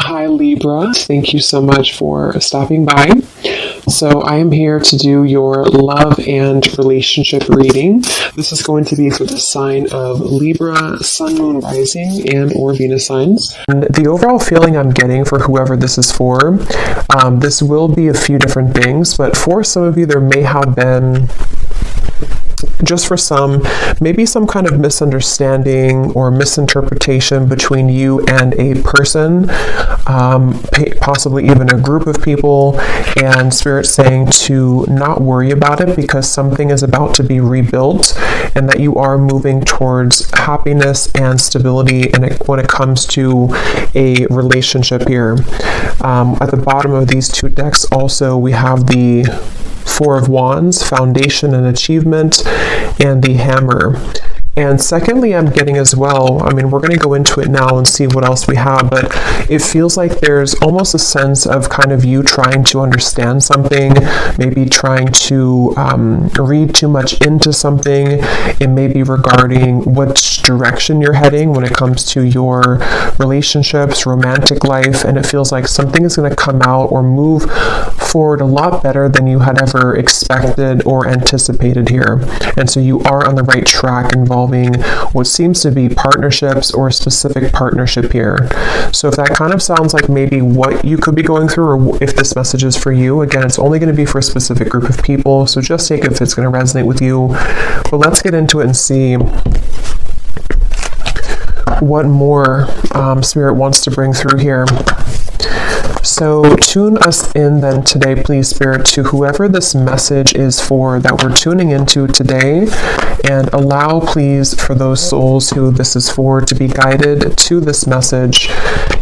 Hi Libra, thank you so much for stopping by. So I am here to do your love and relationship reading. This is going to be for the sign of Libra, Sun, Moon, Rising, and or Venus signs. And the overall feeling I'm getting for whoever this is for, this will be a few different things, but for some of you there may have been, just for some, maybe some kind of misunderstanding or misinterpretation between you and a person, possibly even a group of people, and Spirit saying to not worry about it because something is about to be rebuilt and that you are moving towards happiness and stability when it comes to a relationship here. At the bottom of these two decks also we have the Four of Wands, Foundation and Achievement, and the Hammer. And secondly, I'm getting as well, we're going to go into it now and see what else we have, but it feels like there's almost a sense of kind of you trying to understand something, maybe trying to read too much into something. It may be regarding which direction you're heading when it comes to your relationships, romantic life, and it feels like something is going to come out or move forward a lot better than you had ever expected or anticipated here. And so you are on the right track involving what seems to be partnerships or a specific partnership here. So if that kind of sounds like maybe what you could be going through, or if this message is for you, again, it's only going to be for a specific group of people, so just take it if it's going to resonate with you. But let's get into it and see what more Spirit wants to bring through here. So tune us in then today, please, Spirit, to whoever this message is for that we're tuning into today, and allow, please, for those souls who this is for to be guided to this message.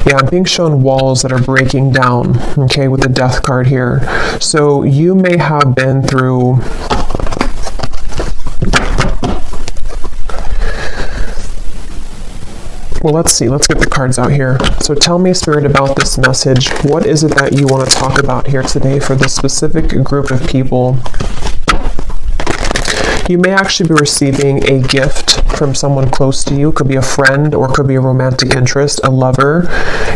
Yeah, I'm being shown walls that are breaking down, okay, with the Death card here. So you may have been through well, let's see. Let's get the cards out here. So tell me, Spirit, about this message. What is it that you want to talk about here today for this specific group of people? You may actually be receiving a gift from someone close to you. It could be a friend or it could be a romantic interest, a lover.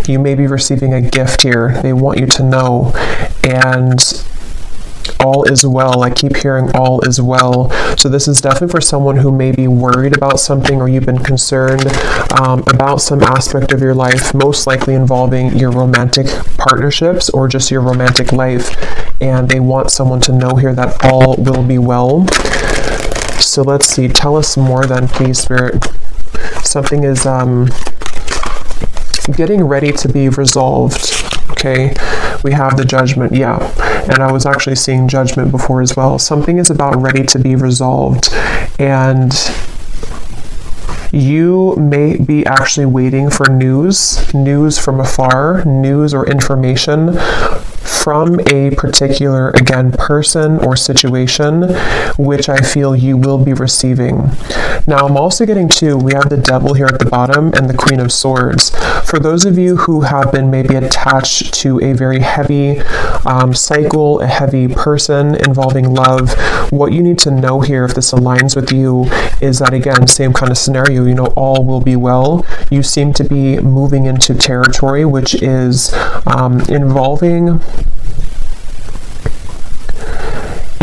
You may be receiving a gift here. They want you to know. And all is well. I keep hearing all is well. So this is definitely for someone who may be worried about something, or you've been concerned about some aspect of your life, most likely involving your romantic partnerships or just your romantic life. And they want someone to know here that all will be well. So let's see. Tell us more then, please, Spirit. Something is getting ready to be resolved. Okay, we have the Judgment, yeah, and I was actually seeing Judgment before as well. Something is about ready to be resolved, and you may be actually waiting for news from afar, news or information from a particular, again, person or situation, which I feel you will be receiving. Now, I'm also getting we have the Devil here at the bottom and the Queen of Swords. For those of you who have been maybe attached to a very heavy cycle, a heavy person involving love, what you need to know here, if this aligns with you, is that, again, same kind of scenario, all will be well. You seem to be moving into territory which is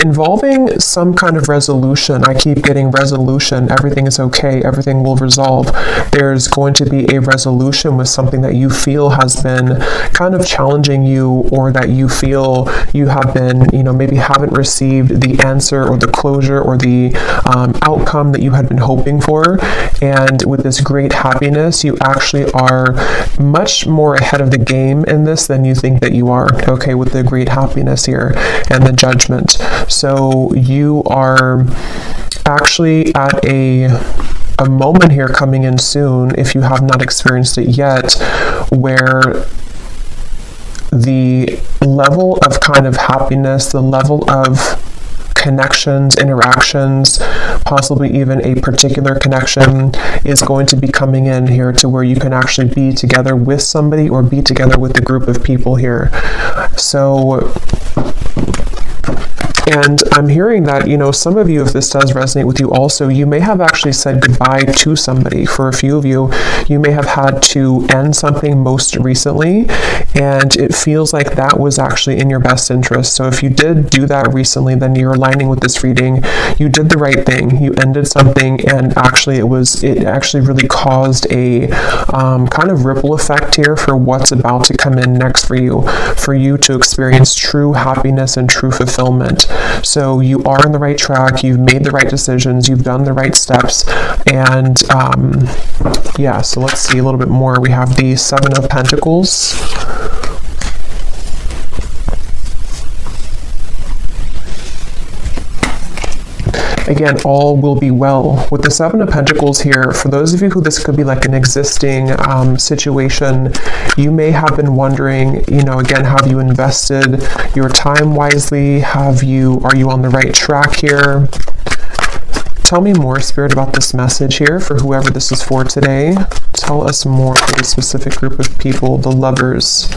involving some kind of resolution. I keep getting resolution. Everything is okay. Everything will resolve. There's going to be a resolution with something that you feel has been kind of challenging you, or that you feel you have been, maybe haven't received the answer or the closure or the outcome that you had been hoping for. And with this great happiness, you actually are much more ahead of the game in this than you think that you are, okay, with the great happiness here and the Judgment. So you are actually at a moment here coming in soon, if you have not experienced it yet, where the level of kind of happiness, the level of connections, interactions, possibly even a particular connection is going to be coming in here to where you can actually be together with somebody or be together with a group of people here. So And I'm hearing that, some of you, if this does resonate with you also, you may have actually said goodbye to somebody. For a few of you, you may have had to end something most recently, and it feels like that was actually in your best interest. So if you did do that recently, then you're aligning with this reading. You did the right thing. You ended something, and actually it actually really caused a kind of ripple effect here for what's about to come in next for you to experience true happiness and true fulfillment. So you are on the right track. You've made the right decisions. You've done the right steps. And so let's see a little bit more. We have the Seven of Pentacles. Again, all will be well. With the Seven of Pentacles here, for those of you who this could be like an existing situation, you may have been wondering, again, have you invested your time wisely? Are you on the right track here? Tell me more, Spirit, about this message here for whoever this is for today. Tell us more for the specific group of people, the Lovers.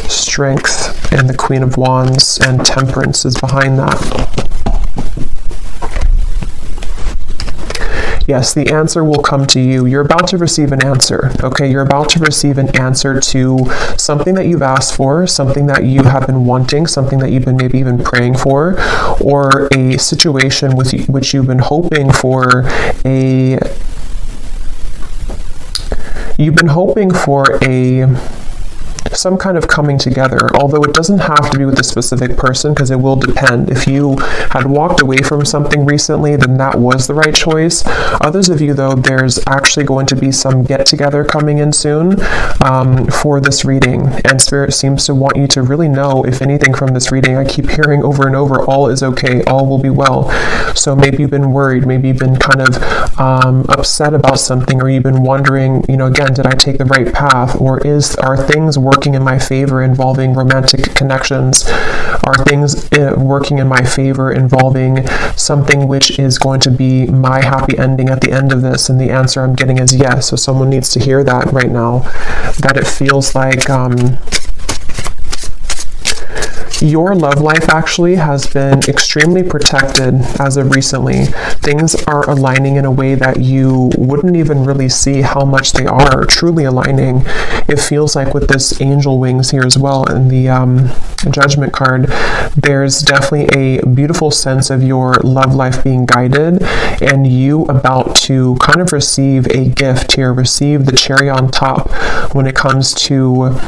Strength and the Queen of Wands, and Temperance is behind that. Yes, the answer will come to you. You're about to receive an answer, okay? You're about to receive an answer to something that you've asked for, something that you have been wanting, something that you've been maybe even praying for, or a situation with which you've been hoping for some kind of coming together, although it doesn't have to be with a specific person, because it will depend. If you had walked away from something recently, then that was the right choice. Others of you, though, there's actually going to be some get-together coming in soon for this reading, and Spirit seems to want you to really know, if anything from this reading, I keep hearing over and over, all is okay, all will be well. So maybe you've been worried, maybe you've been kind of upset about something, or you've been wondering, again, did I take the right path, or are things working in my favor involving romantic connections? Are things working in my favor involving something which is going to be my happy ending at the end of this? And the answer I'm getting is yes. So someone needs to hear that right now, that it feels like your love life actually has been extremely protected as of recently. Things are aligning in a way that you wouldn't even really see how much they are truly aligning. It feels like with this angel wings here as well in the judgment card, there's definitely a beautiful sense of your love life being guided, and you about to kind of receive a gift here, receive the cherry on top when it comes to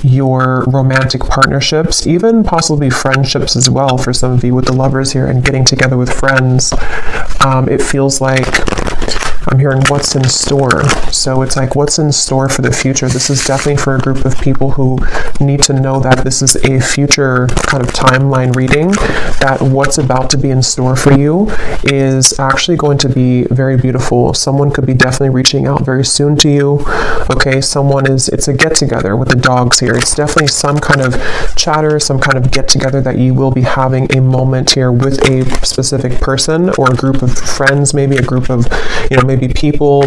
your romantic partnerships, even possibly friendships as well for some of you with the Lovers here and getting together with friends. It feels like I'm hearing what's in store. So it's like what's in store for the future. This is definitely for a group of people who need to know that this is a future kind of timeline reading, that what's about to be in store for you is actually going to be very beautiful. Someone could be definitely reaching out very soon to you. Okay, it's a get together with the dogs here. It's definitely some kind of chatter, some kind of get together that you will be having a moment here with a specific person or a group of friends, maybe a group of, maybe people.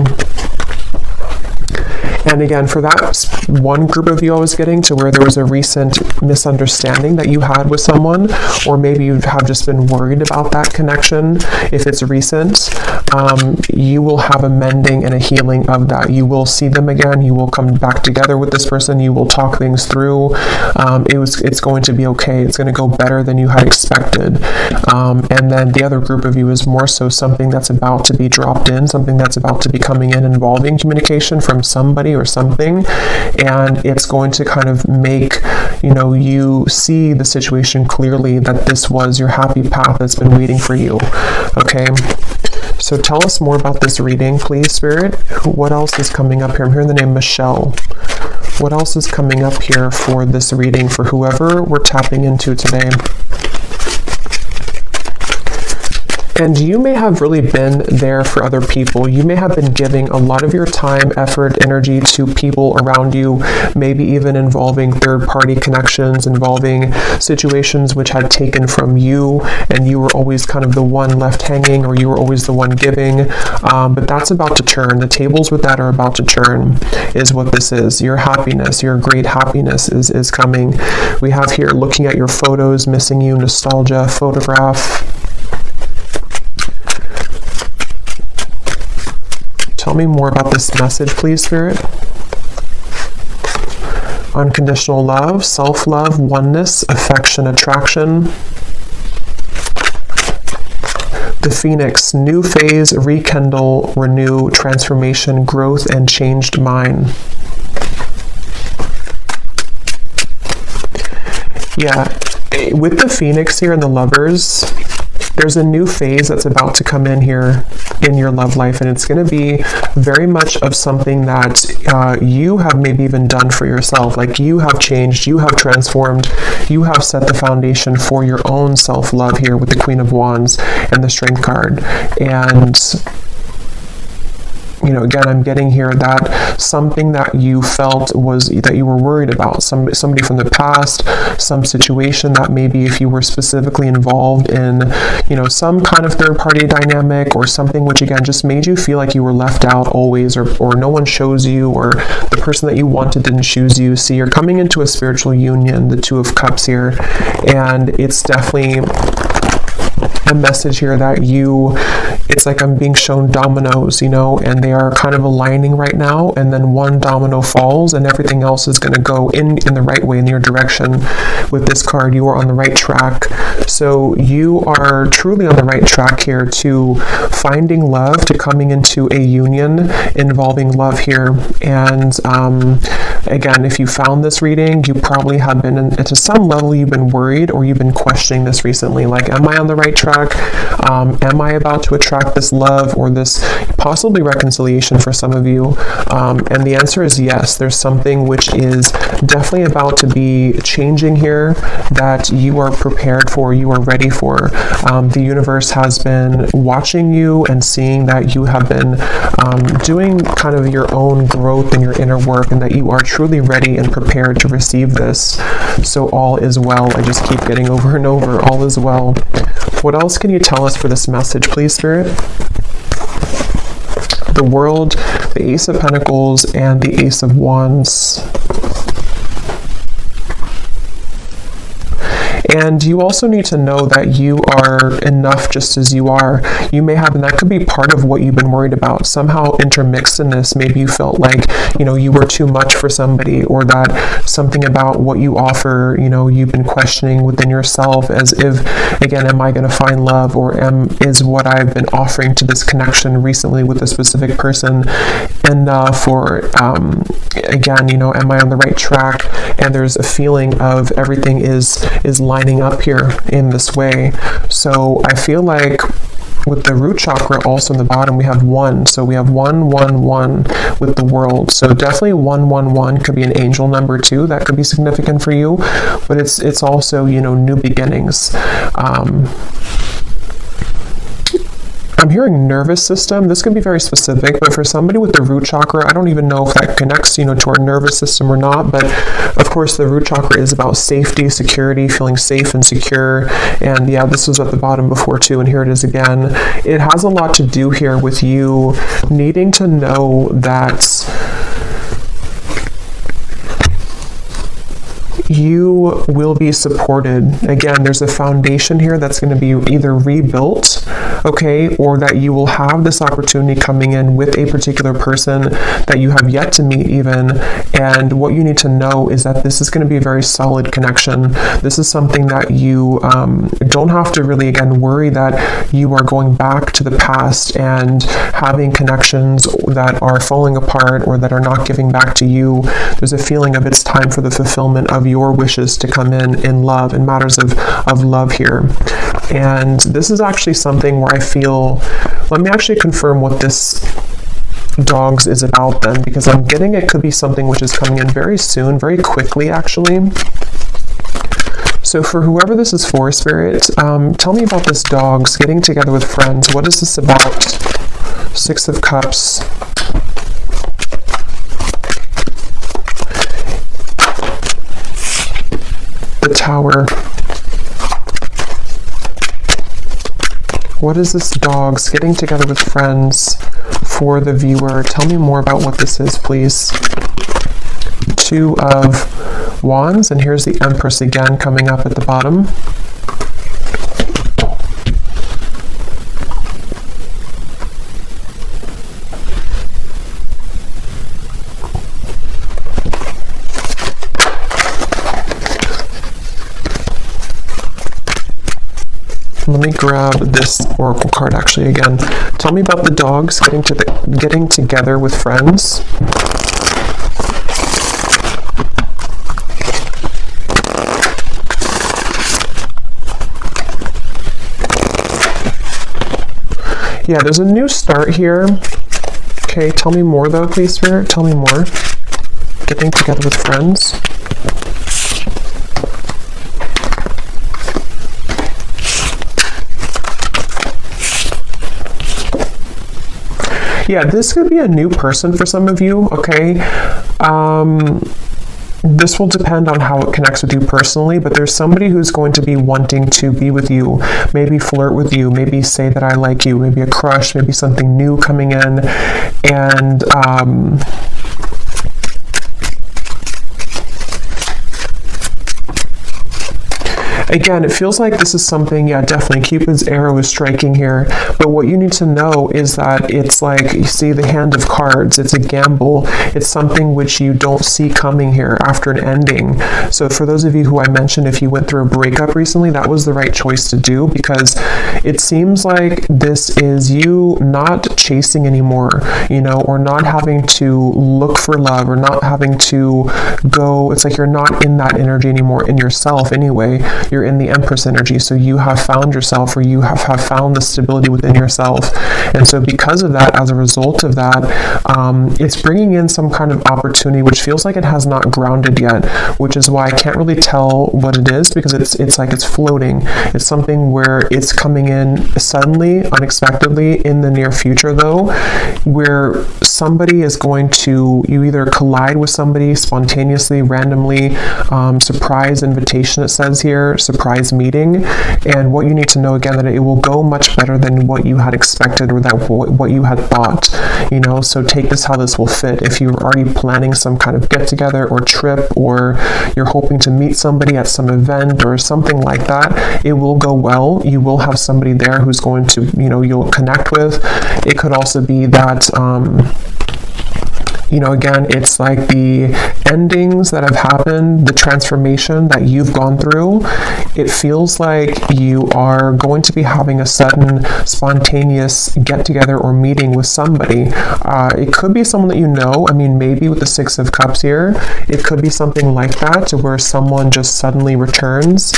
And again, for that one group of you I was getting to where there was a recent misunderstanding that you had with someone, or maybe you have just been worried about that connection, if it's recent, you will have a mending and a healing of that. You will see them again. You will come back together with this person. You will talk things through. It's going to be okay. It's going to go better than you had expected. And then the other group of you is more so something that's about to be dropped in, something that's about to be coming in involving communication from somebody or something, and it's going to kind of make you see the situation clearly, that this was your happy path that's been waiting for you. Okay, so tell us more about this reading, please, Spirit. What else is coming up here? I'm hearing the name Michelle. What else is coming up here for this reading for whoever we're tapping into today? And you may have really been there for other people. You may have been giving a lot of your time, effort, energy to people around you, maybe even involving third-party connections, involving situations which had taken from you, and you were always kind of the one left hanging, or you were always the one giving. But that's about to turn. The tables with that are about to turn, is what this is. Your happiness, your great happiness is coming. We have here looking at your photos, missing you, nostalgia, photograph. Tell me more about this message, please, Spirit. Unconditional love, self-love, oneness, affection, attraction. The Phoenix, new phase, rekindle, renew, transformation, growth, and changed mind. Yeah, with the Phoenix here and the Lovers, there's a new phase that's about to come in here in your love life, and it's going to be very much of something that you have maybe even done for yourself. Like, you have changed, you have transformed, you have set the foundation for your own self-love here with the Queen of Wands and the Strength card. And you know, again, I'm getting here that something that you felt was that you were worried about, somebody from the past, some situation that maybe if you were specifically involved in, you know, some kind of third-party dynamic or something which again just made you feel like you were left out always, or no one chose you, or the person that you wanted didn't choose you. See, you're coming into a spiritual union, the Two of Cups here, and it's definitely a message here that it's like I'm being shown dominoes, you know, and they are kind of aligning right now, and then one domino falls and everything else is going to go in the right way, in your direction. With this card, you are on the right track. So you are truly on the right track here to finding love, to coming into a union involving love here. And again, if you found this reading, you probably have been, to some level, you've been worried or you've been questioning this recently. Like, am I on the right track? Am I about to attract this love or this possibly reconciliation for some of you? And the answer is yes. There's something which is definitely about to be changing here that you are prepared for, you are ready for. The universe has been watching you and seeing that you have been doing kind of your own growth in your inner work, and that you are truly ready and prepared to receive this. So all is well. I just keep getting over and over, all is well. What else can you tell us for this message, please, Spirit? The World, the Ace of Pentacles, and the Ace of Wands. And you also need to know that you are enough just as you are. You may have, and that could be part of what you've been worried about, somehow intermixed in this. Maybe you felt like, you know, you were too much for somebody, or that something about what you offer, you know, you've been questioning within yourself, as if, again, am I going to find love, or is what I've been offering to this connection recently with a specific person enough, or again, you know, am I on the right track? And there's a feeling of everything is lining up here in this way. So I feel like with the root chakra also in the bottom, we have 1. So we have 1, 1, 1 with the World. So definitely 1, 1, 1 could be an angel number too. That could be significant for you. But it's also, you know, new beginnings. I'm hearing nervous system. This could be very specific, but for somebody with the root chakra, I don't even know if that connects, you know, to our nervous system or not. But of course, the root chakra is about safety, security, feeling safe and secure. And yeah, this was at the bottom before too, and here it is again. It has a lot to do here with you needing to know that you will be supported. Again, there's a foundation here that's going to be either rebuilt, okay, or that you will have this opportunity coming in with a particular person that you have yet to meet even. And what you need to know is that this is going to be a very solid connection. This is something that you don't have to really, again, worry that you are going back to the past and having connections that are falling apart or that are not giving back to you. There's a feeling of it's time for the fulfillment of your wishes to come in love, in matters of love here. And this is actually something where I feel, let me actually confirm what this dogs is about then, because I'm getting it could be something which is coming in very soon, very quickly actually. So for whoever this is for, Spirit, tell me about this dogs getting together with friends. What is this about? Six of Cups. The Tower. What is this dogs getting together with friends for the viewer? Tell me more about what this is, please. Two of Wands, and here's the Empress again coming up at the bottom. Let me grab this oracle card actually again. Tell me about the dogs getting together with friends. Yeah, there's a new start here. Okay, tell me more though, please, Spirit. Tell me more. Getting together with friends. Yeah, this could be a new person for some of you, okay? This will depend on how it connects with you personally, but there's somebody who's going to be wanting to be with you, maybe flirt with you, maybe say that I like you, maybe a crush, maybe something new coming in, and again, it feels like this is something, yeah, definitely Cupid's arrow is striking here. But what you need to know is that it's like, you see the hand of cards, it's a gamble. It's something which you don't see coming here after an ending. So for those of you who I mentioned, if you went through a breakup recently, that was the right choice to do, because it seems like this is you not chasing anymore, you know, or not having to look for love, or not having to go, it's like you're not in that energy anymore in yourself anyway. You're in the Empress energy, so you have found yourself, or you have found the stability within yourself. And so because of that, as a result of that, it's bringing in some kind of opportunity which feels like it has not grounded yet, which is why I can't really tell what it is, because it's like it's floating. It's something where it's coming in suddenly, unexpectedly in the near future though, where somebody is going to, you either collide with somebody spontaneously, randomly, surprise invitation, it says here, surprise meeting. And what you need to know again, that it will go much better than what you had expected, or that what you had thought, you know. So take this how this will fit. If you're already planning some kind of get together or trip, or you're hoping to meet somebody at some event or something like that, it will go well. You will have somebody there who's going to, you know, you'll connect with. It could also be that you know, again, it's like the endings that have happened, the transformation that you've gone through. It feels like you are going to be having a sudden spontaneous get together or meeting with somebody. It could be someone that you know. I mean, maybe with the Six of Cups here, it could be something like that, to where someone just suddenly returns.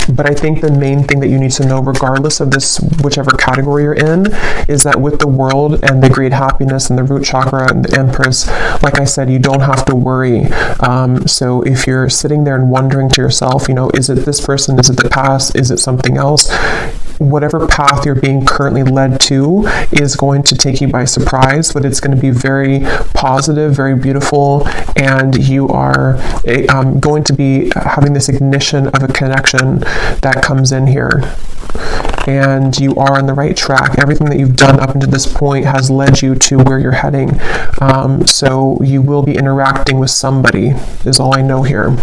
But I think the main thing that you need to know, regardless of this, whichever category you're in, is that with the World and the great happiness and the root chakra and the Empress, like I said, you don't have to worry. So if you're sitting there and wondering to yourself, you know, is it this person? Is it the past? Is it something else? Whatever path you're being currently led to is going to take you by surprise, but it's going to be very positive, very beautiful, and you are going to be having this ignition of a connection that comes in here. And you are on the right track. Everything that you've done up until this point has led you to where you're heading. So you will be interacting with somebody, is all I know here.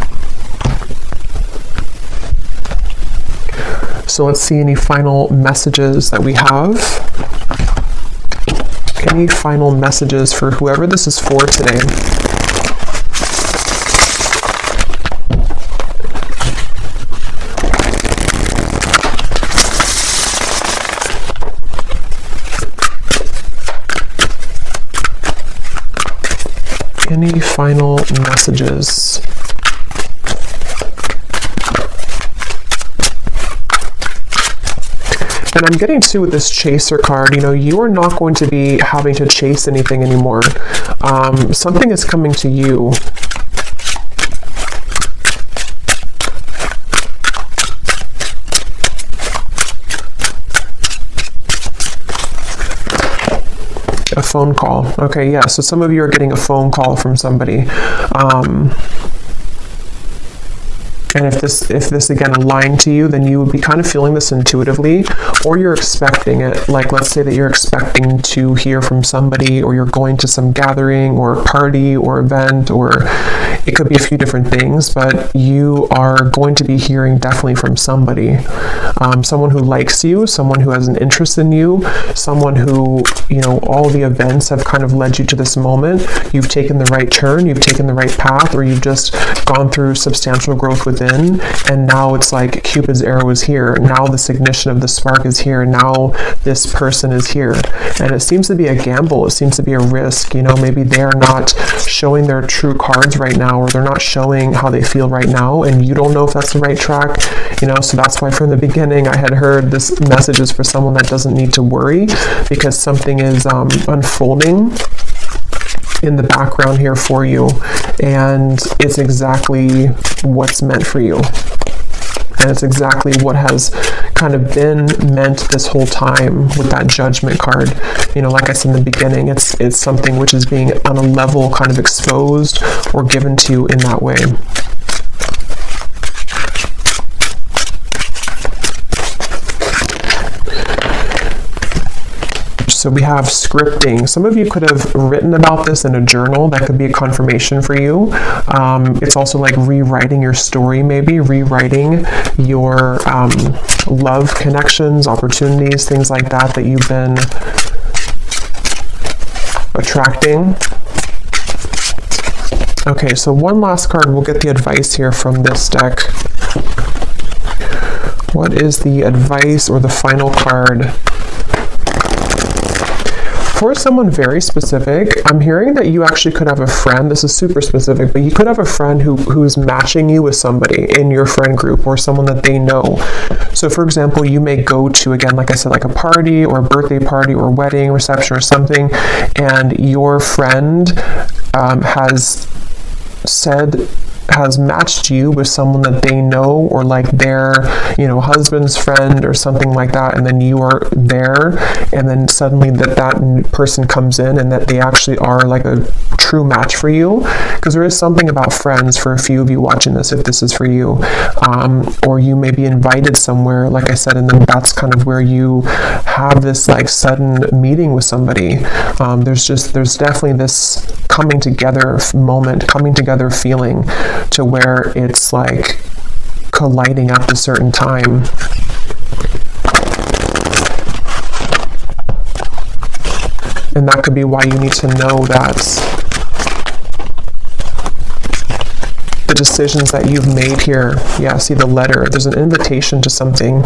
So let's see any final messages that we have. Any final messages for whoever this is for today? Any final messages? And I'm getting to with this chaser card, you know, you are not going to be having to chase anything anymore. Something is coming to you. A phone call. Okay, yeah. So some of you are getting a phone call from somebody. And if this again aligned to you, then you would be kind of feeling this intuitively, or you're expecting it. Like, let's say that you're expecting to hear from somebody, or you're going to some gathering or party or event, or it could be a few different things, but you are going to be hearing definitely from somebody. Someone who likes you, someone who has an interest in you, someone who, all the events have kind of led you to this moment. You've taken the right turn, you've taken the right path, or you've just gone through substantial growth within, and now it's like Cupid's arrow is here. Now this ignition of the spark is here. Now this person is here. And it seems to be a gamble. It seems to be a risk. Maybe they're not showing their true cards right now, or they're not showing how they feel right now, and you don't know if that's the right track. So that's why from the beginning I had heard this message is for someone that doesn't need to worry, because something is unfolding in the background here for you, and it's exactly what's meant for you, and it's exactly what has kind of been meant this whole time with that Judgment card. Like I said in the beginning, it's something which is being on a level kind of exposed or given to you in that way. So we have scripting. Some of you could have written about this in a journal. That could be a confirmation for you. It's also like rewriting your story, maybe rewriting your love connections, opportunities, things like that you've been attracting. Okay, so one last card. We'll get the advice here from this deck. What is the advice or the final card? For someone very specific, I'm hearing that you actually could have a friend. This is super specific, but you could have a friend who's matching you with somebody in your friend group, or someone that they know. So for example, you may go to, again, like I said, like a party or a birthday party or wedding reception or something, and your friend has matched you with someone that they know, or like their husband's friend or something like that, and then you are there, and then suddenly that person comes in and that they actually are like a true match for you. Because there is something about friends for a few of you watching this, if this is for you, or you may be invited somewhere, like I said, and then that's kind of where you have this like sudden meeting with somebody. There's definitely this coming together moment, coming together feeling, to where it's like colliding at a certain time. And that could be why you need to know that the decisions that you've made here, yeah, see the letter, there's an invitation to something.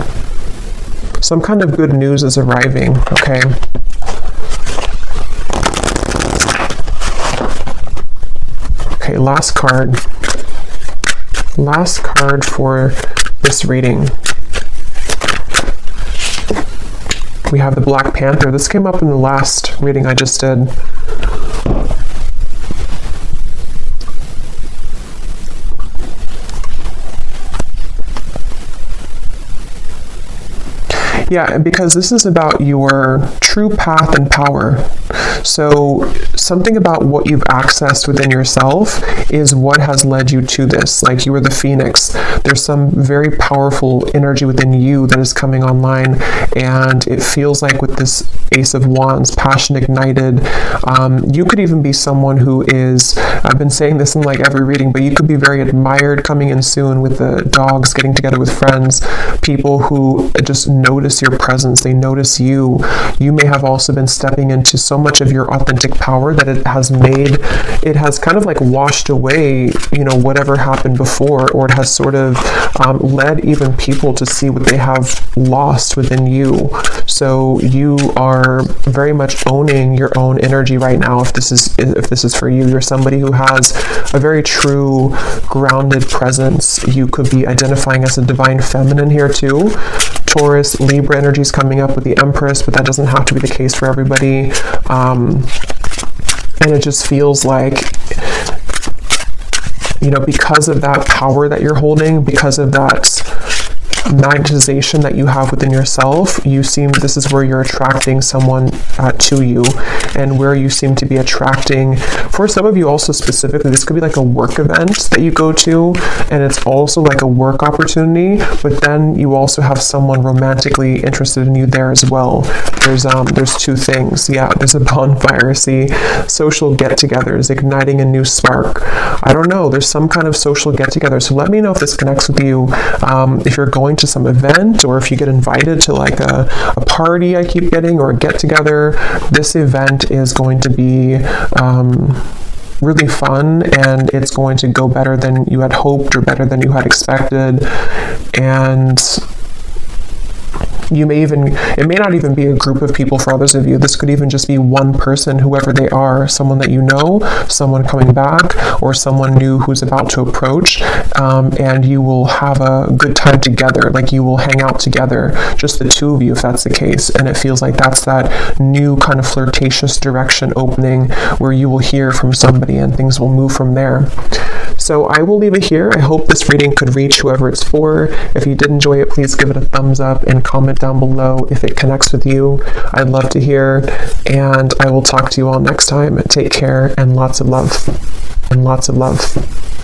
Some kind of good news is arriving, okay? Okay, last card. Last card for this reading. We have the Black Panther. This came up in the last reading I just did. Yeah, because this is about your true path and power. So something about what you've accessed within yourself is what has led you to this. Like you were the phoenix. There's some very powerful energy within you that is coming online, and it feels like with this Ace of Wands, passion ignited, you could even be someone who is, I've been saying this in like every reading, but you could be very admired coming in soon with the dogs, getting together with friends, people who just notice your presence, they notice you. You may have also been stepping into so much of your authentic power that it has kind of like washed away, whatever happened before, or it has sort of led even people to see what they have lost within you. So you are very much owning your own energy right now. If this is for you, you're somebody who has a very true, grounded presence. You could be identifying as a divine feminine here too. Taurus, Libra energy is coming up with the Empress, but that doesn't have to be the case for everybody. And it just feels like, because of that power that you're holding, because of that magnetization that you have within yourself, this is where you're attracting someone to you. and where you seem to be attracting. For some of you also specifically, this could be like a work event that you go to, and it's also like a work opportunity, but then you also have someone romantically interested in you there as well. There's two things. Yeah, there's a bonfire, see, social get-togethers, igniting a new spark. I don't know, there's some kind of social get-together. So let me know if this connects with you. If you're going to some event, or if you get invited to like a party I keep getting, or a get-together, this event is going to be really fun, and it's going to go better than you had hoped or better than you had expected. And it may not even be a group of people for others of you. This could even just be one person, whoever they are, someone that you know, someone coming back, or someone new who's about to approach, and you will have a good time together. Like, you will hang out together, just the two of you, if that's the case. And it feels like that's that new kind of flirtatious direction opening, where you will hear from somebody and things will move from there. So I will leave it here. I hope this reading could reach whoever it's for. If you did enjoy it, please give it a thumbs up and comment down below if it connects with you. I'd love to hear, and I will talk to you all next time. Take care, and lots of love. And lots of love.